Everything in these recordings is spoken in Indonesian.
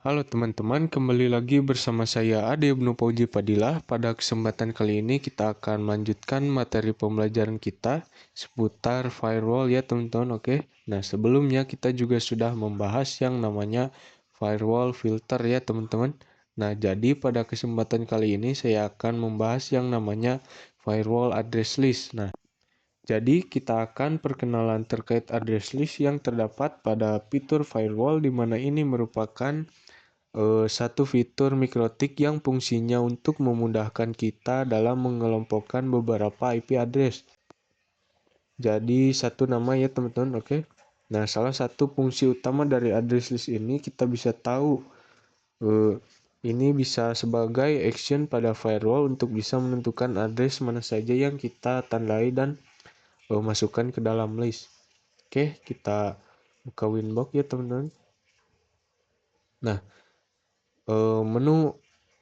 Halo teman-teman, kembali lagi bersama saya Ade Ibnu Fauzi Fadilah. Pada kesempatan kali ini kita akan melanjutkan materi pembelajaran kita seputar firewall ya teman-teman, oke? Nah, sebelumnya kita juga sudah membahas yang namanya firewall filter ya teman-teman. Nah, jadi pada kesempatan kali ini saya akan membahas yang namanya firewall address list. Nah, jadi kita akan perkenalan terkait address list yang terdapat pada fitur firewall di mana ini merupakan satu fitur mikrotik yang fungsinya untuk memudahkan kita dalam mengelompokkan beberapa IP address. Jadi satu nama ya teman-teman, oke? Nah, salah satu fungsi utama dari address list ini kita bisa tahu ini bisa sebagai action pada firewall untuk bisa menentukan address mana saja yang kita tandai dan masukkan ke dalam list. Oke, kita buka Winbox ya teman-teman. Nah, menu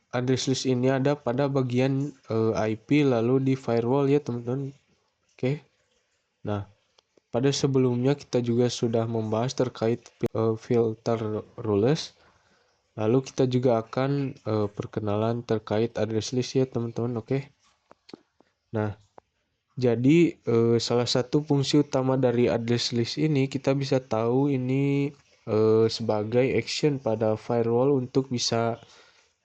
address list ini ada pada bagian IP lalu di firewall ya teman-teman. Oke. Nah, pada sebelumnya kita juga sudah membahas terkait filter rules. Lalu kita juga akan perkenalan terkait address list ya teman-teman. Oke. Nah, jadi salah satu fungsi utama dari address list ini kita bisa tahu ini sebagai action pada firewall untuk bisa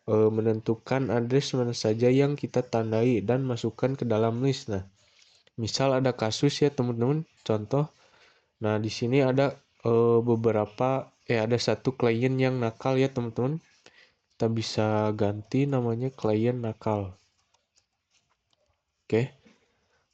menentukan address mana saja yang kita tandai dan masukkan ke dalam list. Nah, misal ada kasus ya teman-teman, contoh. Nah, di sini ada ada satu klien yang nakal ya teman-teman. Kita bisa ganti namanya klien nakal. Oke.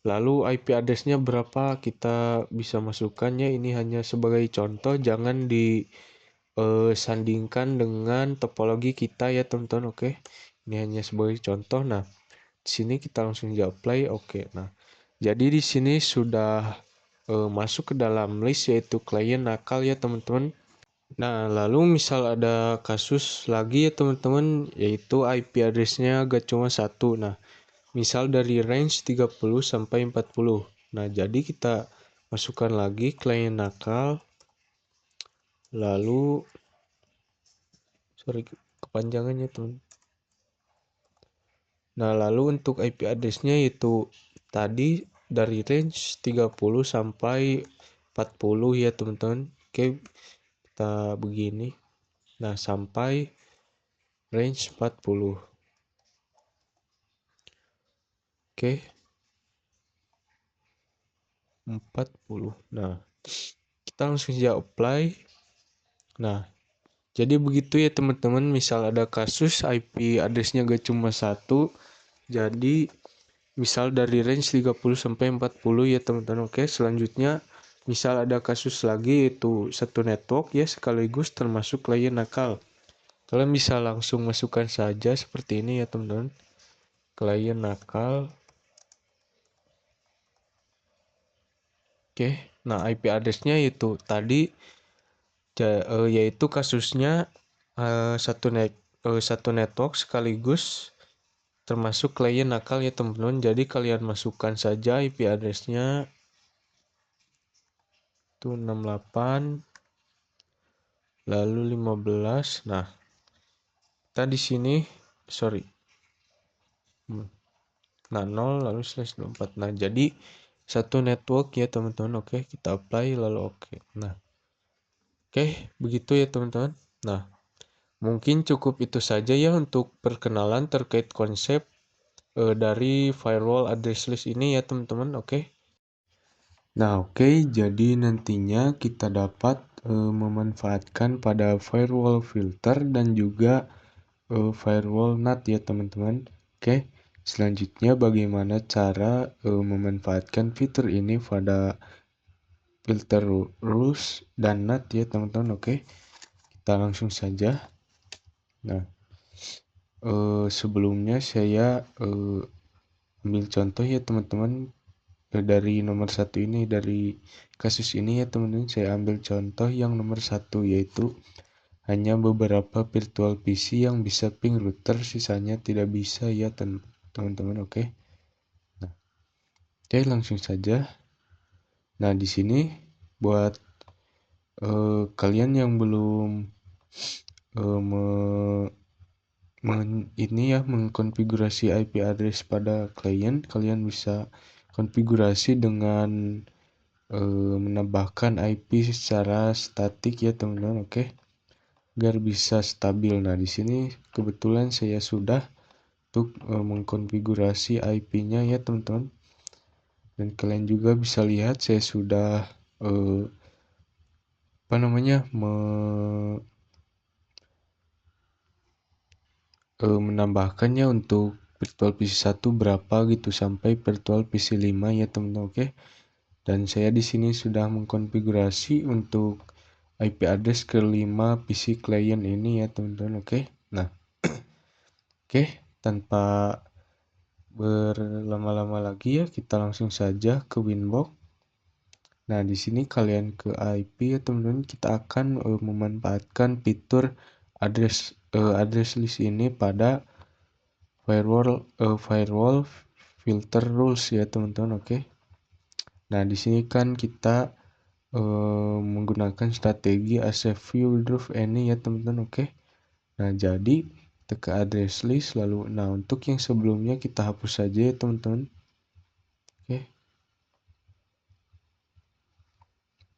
Lalu IP address-nya berapa kita bisa masukkannya. Ini hanya sebagai contoh, jangan disandingkan dengan topologi kita ya teman-teman. Oke. Ini hanya sebagai contoh. Nah, di sini kita langsung apply. Oke. Nah, jadi di sini sudah masuk ke dalam list yaitu klien nakal ya teman-teman. Nah, lalu misal ada kasus lagi ya teman-teman, yaitu IP address-nya gak cuma satu. Nah, misal dari range 30 sampai 40. Nah, jadi kita masukkan lagi klien nakal. Lalu kepanjangannya teman. Nah, lalu untuk IP address-nya itu tadi dari range 30 sampai 40 ya teman-teman. Oke, kita begini. Nah, sampai range 40. Oke, 40. Nah, kita langsung saja apply. Nah, jadi begitu ya teman-teman. Misal ada kasus IP address-nya gak cuma satu. Jadi misal dari range 30 sampai 40 ya teman-teman. Oke, selanjutnya misal ada kasus lagi yaitu satu network ya sekaligus termasuk klien nakal. Kalian bisa langsung masukkan saja seperti ini ya teman-teman. Klien nakal. Oke, nah IP address-nya itu tadi yaitu kasusnya satu network sekaligus termasuk klien nakal ya teman-teman. Jadi kalian masukkan saja IP address-nya itu 68 lalu 15. Nah, kita di sini nah 0 lalu /24. Nah, jadi satu network ya teman-teman. Oke, kita apply lalu oke. Nah, oke, begitu ya teman-teman. Nah, mungkin cukup itu saja ya untuk perkenalan terkait konsep dari firewall address list ini ya teman-teman. Oke. Nah, oke, jadi nantinya kita dapat memanfaatkan pada firewall filter dan juga firewall NAT ya teman-teman. Oke, selanjutnya bagaimana cara memanfaatkan fitur ini pada filter rules dan NAT ya teman-teman. Oke, kita langsung saja. Nah, sebelumnya saya ambil contoh ya teman-teman. Dari nomor satu ini, dari kasus ini ya teman-teman, saya ambil contoh yang nomor satu, yaitu hanya beberapa virtual PC yang bisa ping router, sisanya tidak bisa ya teman-teman. Oke. Nah, oke, langsung saja. Nah, di sini buat kalian yang belum ini ya, mengkonfigurasi IP address pada klien. Kalian bisa konfigurasi dengan menambahkan IP secara statik ya teman-teman, oke, agar bisa stabil. Nah, di sini kebetulan saya sudah untuk mengkonfigurasi IP-nya ya teman-teman. Dan kalian juga bisa lihat saya sudah menambahkannya untuk virtual PC 1 berapa gitu sampai virtual PC 5 ya teman-teman, oke. Dan saya di sini sudah mengkonfigurasi untuk IP address ke 5 PC client ini ya teman-teman, oke. Nah, oke, tanpa berlama-lama lagi ya, kita langsung saja ke Winbox. Nah, di sini kalian ke IP ya teman-teman, kita akan memanfaatkan fitur address list ini pada firewall filter rules ya teman-teman, oke. Nah, di sini kan kita menggunakan strategi as a view withdraw any ya teman-teman, oke. Nah, jadi kita ke address list lalu, nah untuk yang sebelumnya kita hapus saja ya teman-teman, oke.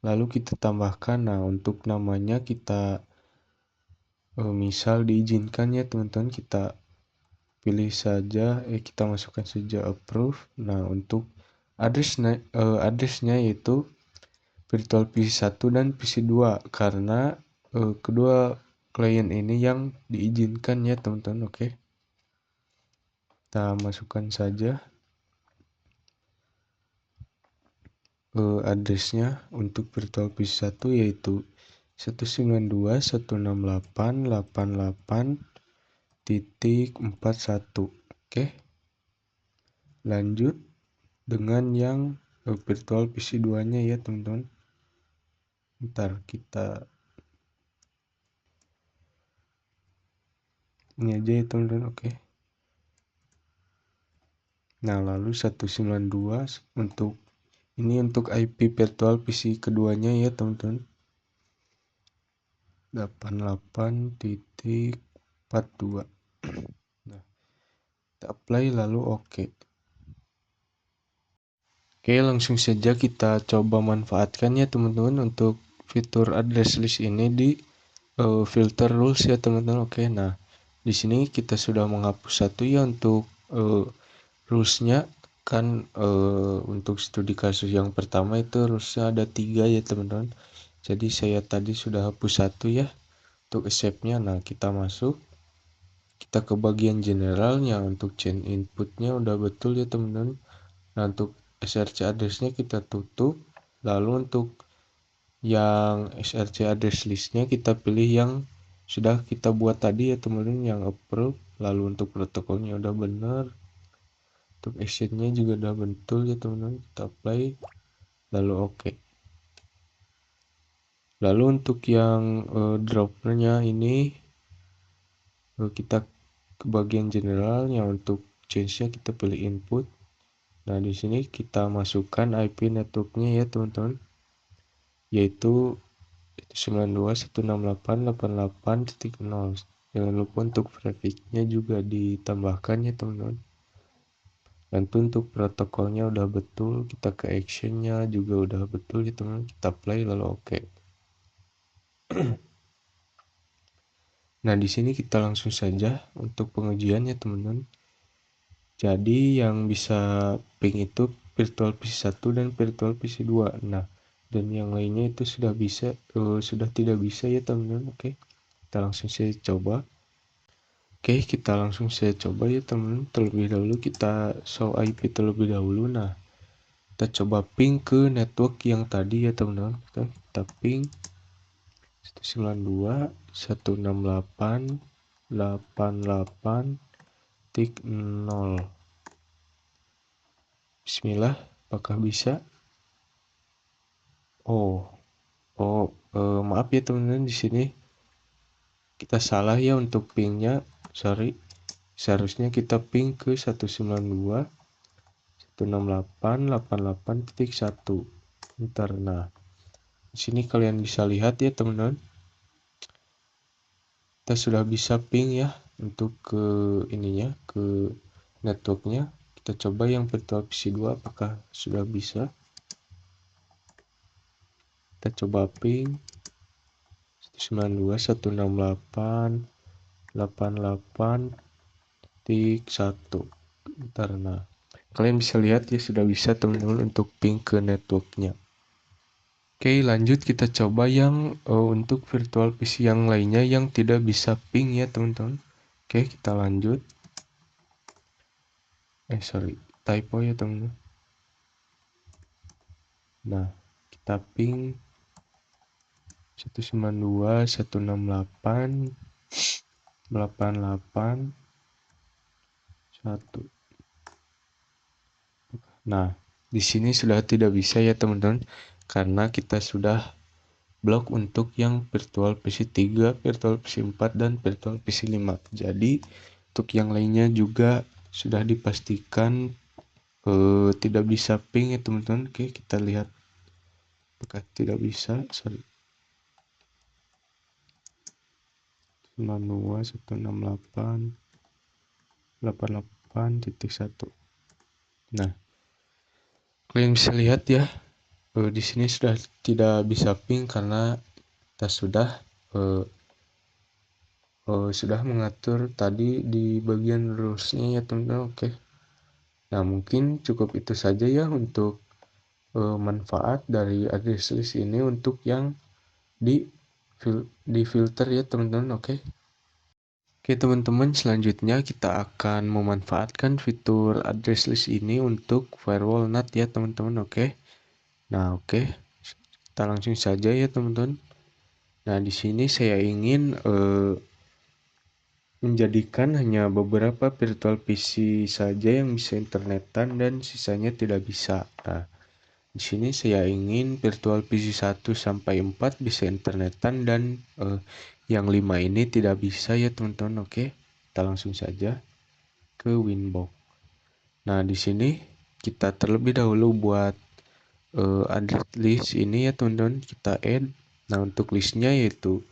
Lalu kita tambahkan, nah untuk namanya kita misal diizinkan ya teman-teman, kita pilih saja, kita masukkan saja approve. Nah, untuk addressnya yaitu virtual PC 1 dan PC 2 karena kedua klien ini yang diizinkan ya teman-teman, oke. Kita masukkan saja addressnya untuk virtual PC 1 yaitu 192.168.88.41, oke. Lanjut dengan yang virtual PC 2 nya ya teman-teman. Ntar kita ini aja ya teman-teman, oke. Nah, lalu 192 untuk ini untuk IP virtual PC keduanya ya teman-teman, 88.42. Nah, kita apply lalu oke. Oke, langsung saja kita coba manfaatkannya teman-teman untuk fitur address list ini di filter rules ya teman-teman, oke. Nah, di sini kita sudah menghapus satu ya untuk rulesnya kan, untuk studi kasus yang pertama itu rulesnya ada 3 ya teman-teman. Jadi saya tadi sudah hapus satu ya untuk accept-nya. Nah, kita masuk, kita ke bagian generalnya, untuk chain inputnya udah betul ya teman-teman. Nah, untuk src address-nya kita tutup. Lalu untuk yang src address list-nya kita pilih yang sudah kita buat tadi ya teman-teman, yang approve. Lalu untuk protokolnya udah benar, untuk actionnya juga udah betul ya teman-teman, kita apply lalu oke. Lalu untuk yang droppernya ini kita ke bagian generalnya, untuk change-nya kita pilih input. Nah, di sini kita masukkan IP networknya ya teman-teman, yaitu 192.168.88.0. Jangan lupa untuk prefix-nya juga ditambahkan ya teman-teman. Dan untuk protokolnya udah betul, kita ke action-nya juga udah betul ya teman-teman, kita play lalu oke. Nah, di sini kita langsung saja untuk pengujiannya teman-teman. Jadi yang bisa ping itu virtual PC 1 dan virtual PC 2. Nah, dan yang lainnya itu sudah bisa, sudah tidak bisa ya teman-teman. Oke, kita langsung saya coba. Oke, kita langsung saya coba ya teman-teman. Terlebih dahulu kita show IP terlebih dahulu. Nah, kita coba ping ke network yang tadi ya teman-teman. Kita ping 192.168.88.0. Bismillah, apakah bisa? Maaf ya teman-teman, di sini kita salah ya untuk pingnya, sorry. Seharusnya kita ping ke 192.168.88.1. Ntar, nah, di sini kalian bisa lihat ya teman-teman. kita sudah bisa ping ya untuk ke ininya, ke networknya. Kita coba yang virtual PC 2 apakah sudah bisa. Kita coba ping 192.168.88.1. Bentar, nah kalian bisa lihat ya sudah bisa teman-teman untuk ping ke networknya. Oke, lanjut kita coba yang untuk virtual PC yang lainnya yang tidak bisa ping ya teman-teman. Oke, kita lanjut. Sorry, typo ya teman-teman. Nah, kita ping 192.168.88.1. Nah, di sini sudah tidak bisa ya teman-teman karena kita sudah blok untuk yang virtual PC 3, virtual PC 4 dan virtual PC 5. Jadi, untuk yang lainnya juga sudah dipastikan tidak bisa ping ya teman-teman. Oke, kita lihat apakah tidak bisa. Sorry. Manual 168.88.1. Nah, kalian bisa lihat ya, di sini sudah tidak bisa ping karena kita sudah mengatur tadi di bagian rulesnya ya teman-teman. Oke. Nah, mungkin cukup itu saja ya untuk manfaat dari address list ini untuk yang di di filter ya teman-teman. Oke. Oke teman-teman, selanjutnya kita akan memanfaatkan fitur address list ini untuk firewall NAT ya teman-teman. Oke. Nah, oke. Kita langsung saja ya teman-teman. Nah, di sini saya ingin menjadikan hanya beberapa virtual PC saja yang bisa internetan dan sisanya tidak bisa. Nah, di sini saya ingin virtual PC 1 sampai 4 bisa internetan dan yang 5 ini tidak bisa ya teman-teman. Oke. Kita langsung saja ke Winbox. Nah, di sini kita terlebih dahulu buat address list ini ya teman-teman, kita add. Nah, untuk listnya yaitu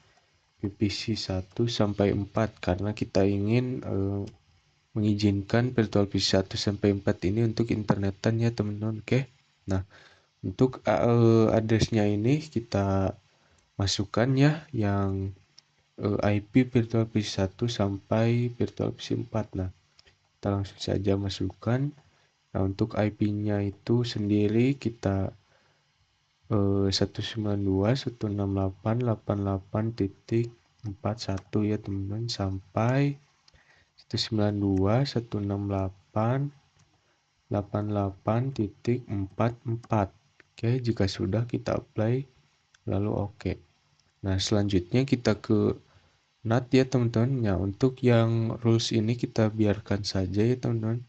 VPC 1 sampai 4 karena kita ingin mengizinkan virtual PC 1 sampai 4 ini untuk internetan ya teman-teman. Oke. Nah, untuk addressnya ini kita masukkan ya yang IP virtual PC 1 sampai virtual PC 4. Nah, kita langsung saja masukkan. Nah, untuk IP-nya itu sendiri kita 192.168.88.41 ya teman-teman sampai 192.168.88.44. Oke, jika sudah kita apply lalu oke. Nah, selanjutnya kita ke NAT ya teman-teman. Nah, untuk yang rules ini kita biarkan saja ya teman-teman.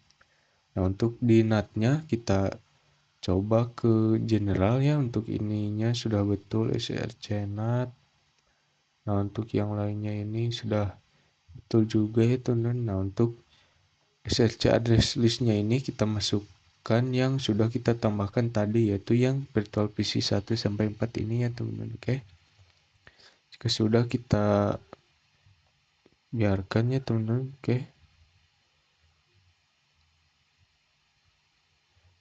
Nah, untuk di NAT-nya kita coba ke general ya, untuk ininya sudah betul src NAT. Nah, untuk yang lainnya ini sudah betul juga ya teman-teman. Nah, untuk src address listnya ini kita masukkan yang sudah kita tambahkan tadi, yaitu yang virtual PC 1 sampai 4 ini ya teman-teman. Oke. Jika sudah kita biarkan ya teman-teman. Oke.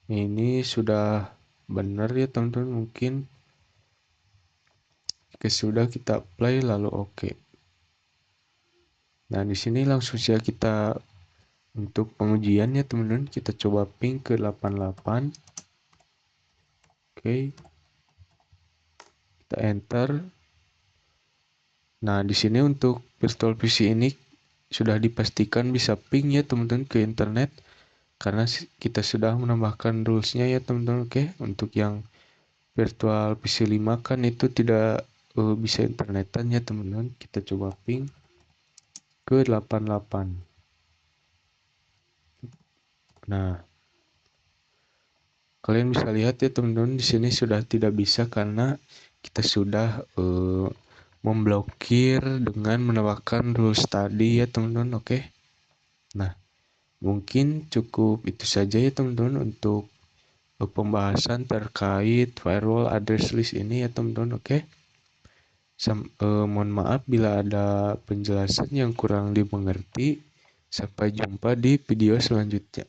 Ini sudah benar ya teman-teman, mungkin jika sudah kita apply lalu oke. Nah, di sini langsung saja kita untuk pengujiannya teman-teman, kita coba ping ke 88. Oke. Kita enter. Nah, di sini untuk virtual PC ini sudah dipastikan bisa ping ya teman-teman ke internet karena kita sudah menambahkan rulesnya ya teman-teman. Oke, untuk yang virtual PC 5 kan itu tidak bisa internetan ya teman-teman. Kita coba ping ke 88. Nah, kalian bisa lihat ya teman-teman, di sini sudah tidak bisa karena kita sudah memblokir dengan menambahkan rules tadi ya teman-teman. Oke. Nah, mungkin cukup itu saja ya teman-teman untuk pembahasan terkait firewall address list ini ya teman-teman. Oke. Mohon maaf bila ada penjelasan yang kurang dimengerti. Sampai jumpa di video selanjutnya.